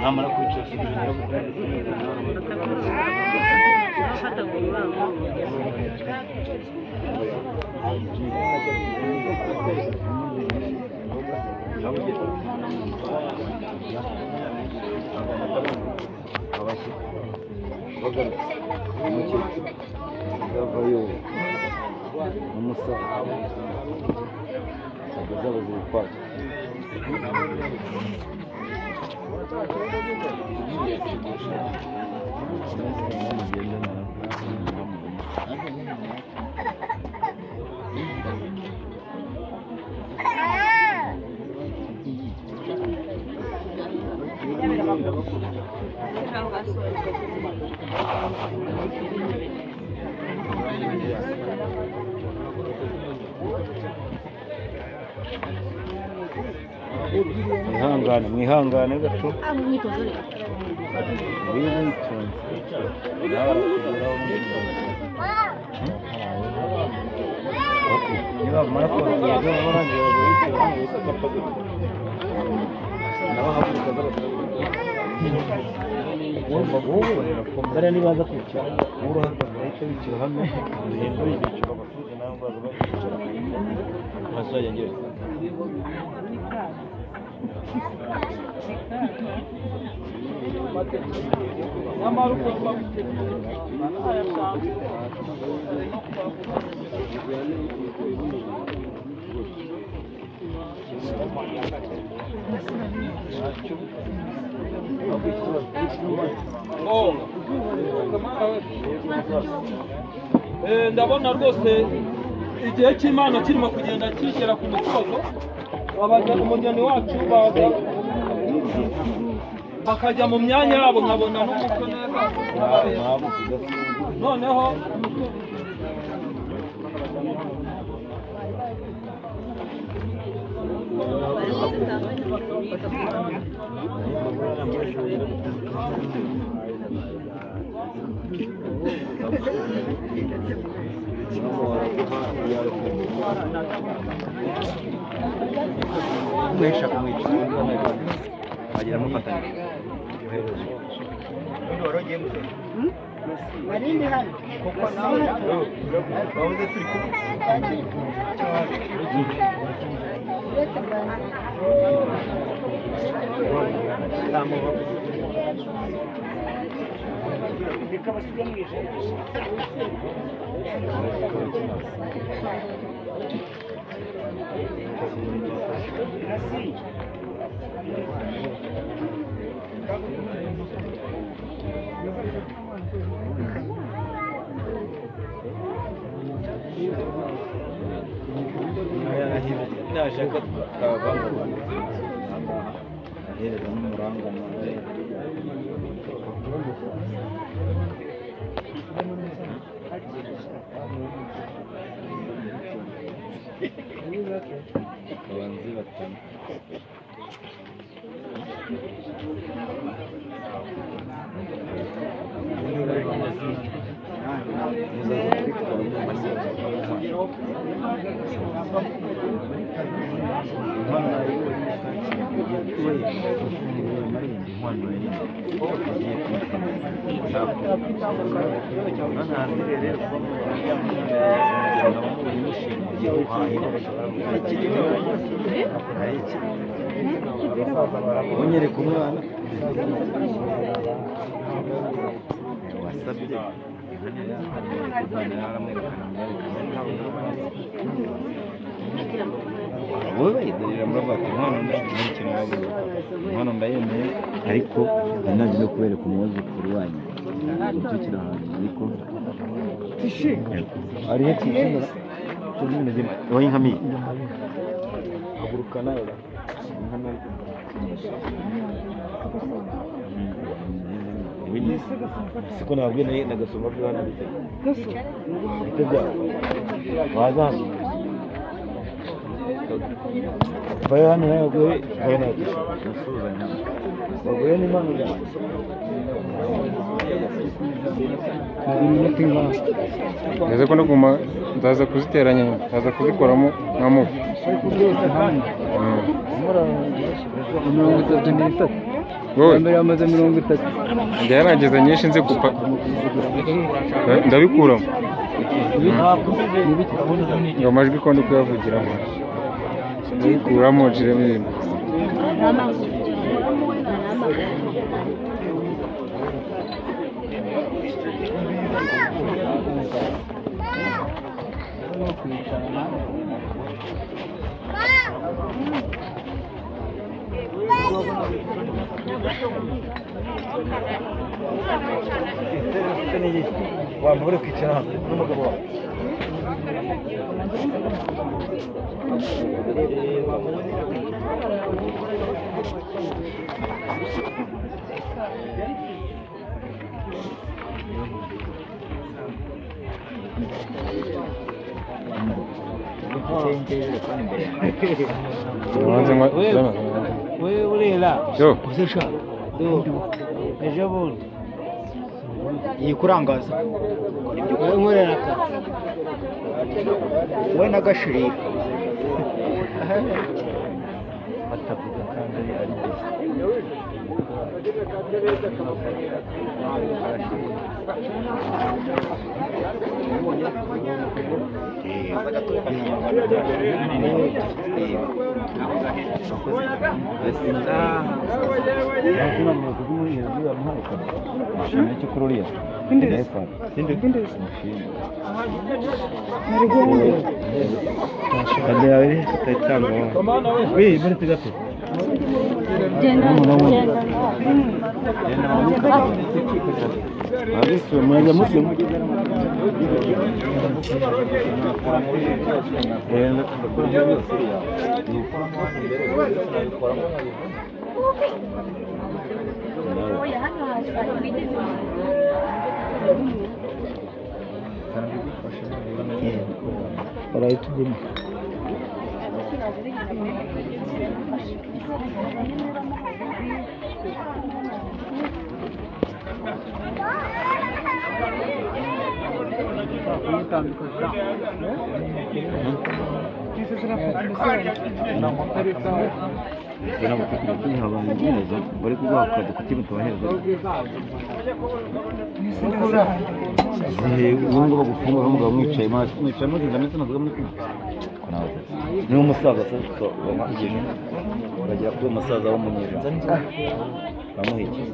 namara kwicara mwihangane gato nibaza kwicara urahita wicara hano ugenda wicara abasubiza nawe baza bakicara bazajya ngera ndabona rwose igihe cy'Imana kirimo kugenda kigera ku musozo. Umugeni wacu baza bakajya mu myanya yabo nkabona n'umutwe neza noneho umwesha kumwicara wagira mufatanye Marindi hano kuko nawe bavuze turi kumwe nashaka twavanga ahereza n'umuranga abanzi batanu unyereka umwana wasabye wowe yidurira muri bati umwana ndayemeye ariko nanaje no kubereka umwuzukuru wanyu icyo kiri ahantu ariko ariho kishimira cyo nyine wayinkamiye haguruka nawe siko nabwiye naye nagasoma bwana bitega wazana bayana nayo gwe bayana gusuzanya bagwe ni manu ngeze ko no kuma ndaza kuziteranya ndaza kuzikoramo nka mufu mirongo itatu n'itatu wowe mbere yamaze mirongo itatu njya yarageze nyinshi nzi kupa ndabikuramo ngo amajwi ko ndi kuyavugiramo ndabikuramo nciremo ibintu wamubure kwicara n'umugabo wawe wewe urera yo uzesha ejo bundi iyi kurangaza wowe nkorera akazi wowe n'agashirira batavuga kandi ari barayituguma bari kuguhakada kuki mutabahereza ubu ngo bagufunga bamuga mwicaye mwicaye mugenda ndetse navuga muri kumwe ni umusaza so bamuhigije bagera kuri umusaza w'umunyereza bamuhigije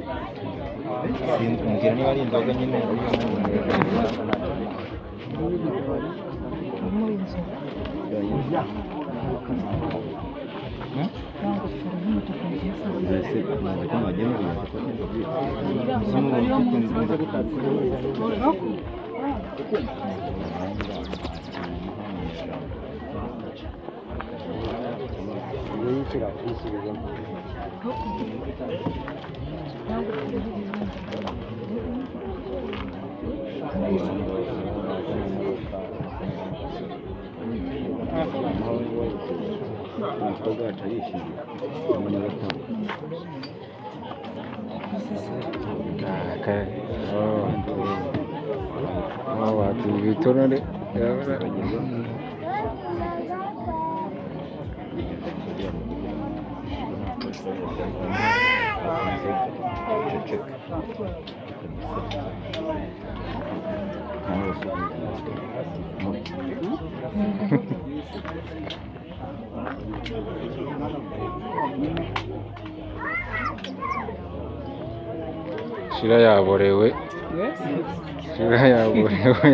sinzumvira niba ari inzoga nyine watu vitonore shira yaborewe shira yaborewe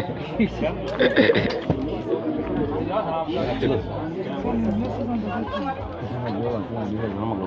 Mama!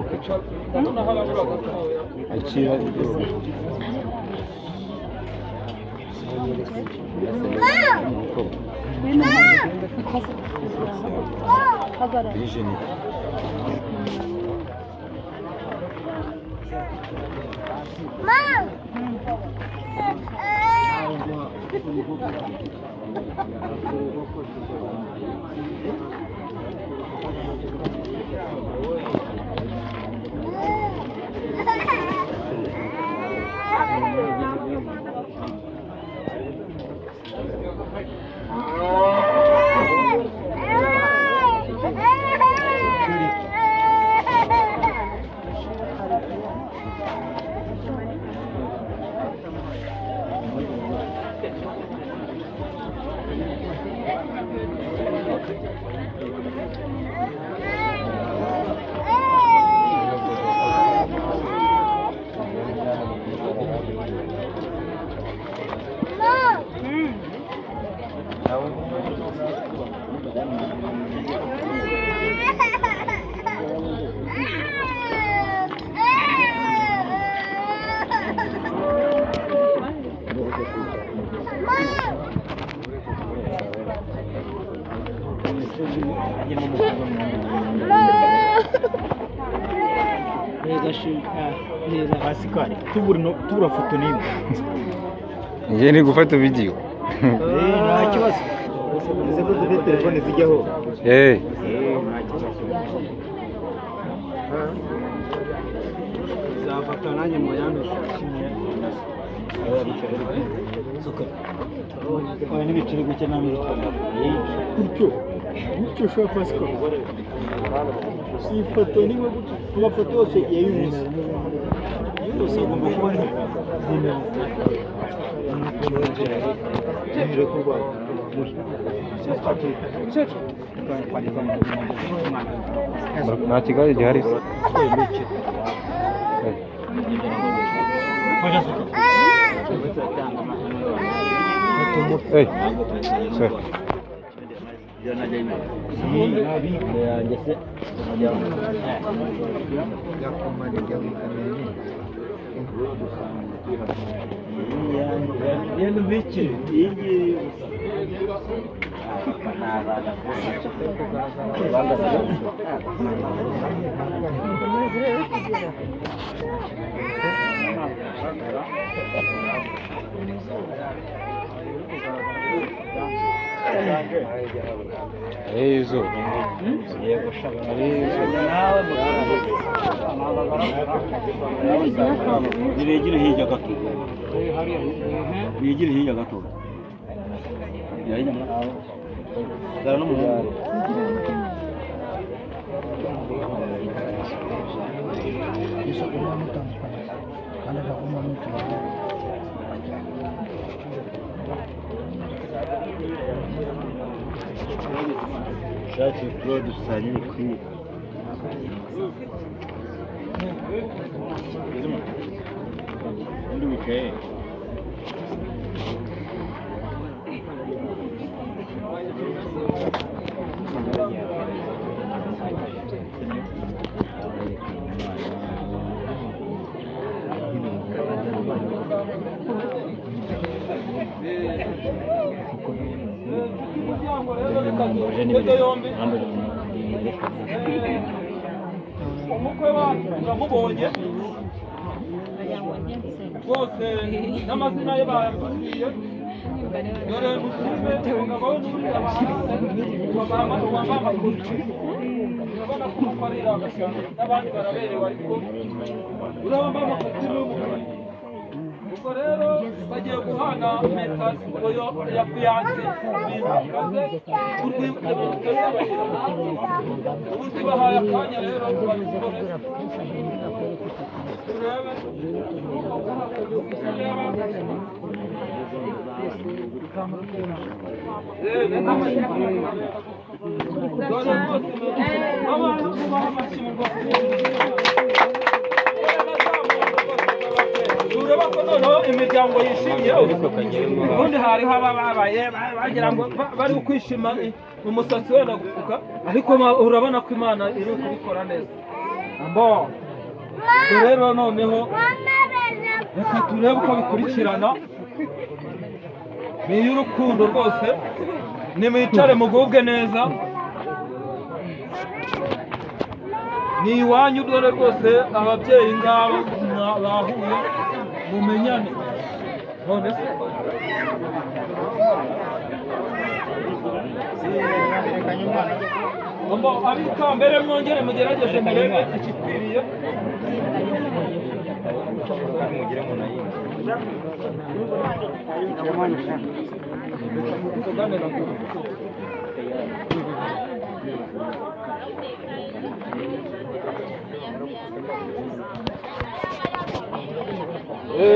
Pasikari tubura foto n'imwe njye ni gufata video nta kibazo uzi ko dufite telefone zijyaho zafata nanjye mu yandi oya n'ibiciro guke namwe gutyo ushobora Pasikari si ifoto nimwe gutyo amafoto yose yayumunsi yose agomba kuba ari nta kigali gihari se izo niregire hirya gato nigire hirya gato dara n'umuhungu shati Claude dusanye kwiye ndi wikaye umukwe wacu uramubonye rwose n'amazina ye bayabwiye dore musume umugabo we n'uriya wambaye amakuru urabona ko umukorera n'abandi baraberewe ariko uriya wambaye amakuru y'umukara ubwo rero bagiye guhana metasiyo ya fiyanse ibintu bikaze urwibutso ubu tubahaye akanya rero babikore turebe dore rwose abantu tubaha amashyi rwose ureba ko noneho imiryango yishimye ubundi hariho abababaye bagira ngo bari kwishima umusatsi wenda gufuka ariko urabona ko Imana iri kubikora neza rero noneho reka turebe uko bikurikirana ni iy'urukundo rwose nimwicare mugubwe neza ni iwanyu dore rwose ababyeyi ngabo bahuye mumenyane none se abikambere mwongere mugerageze murebe ikikwiriye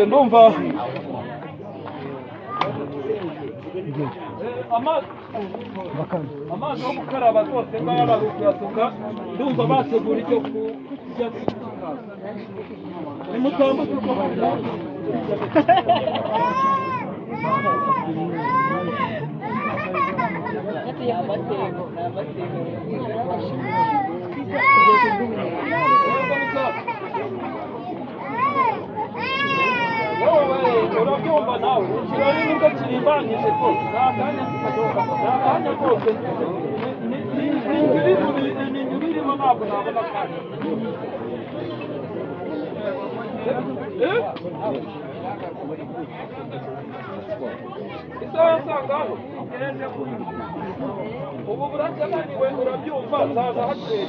ndumva amazi yo gukaraba rwose ngaya bari kuyasuka ndumva bategura icyo kurya nimutambuke uko urabyumva nawe ikirori nibwo kirimbanyije rwose nta kanya rwose ni inzu birimo ntabwo nabona kandi isaha yasangaho ubu buracyananiwe urabyumva nzaza hakeye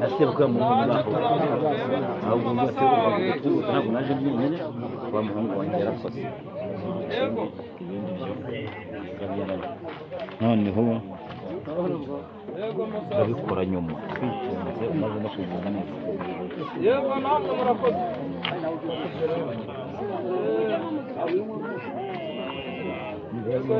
asebuka mu baho ahubwo ntabwo naje nyine wa muhungu wanjye yarakoze noneho babikora nyuma twitonze umaze no kuvuga neza yego namwe murakoze yego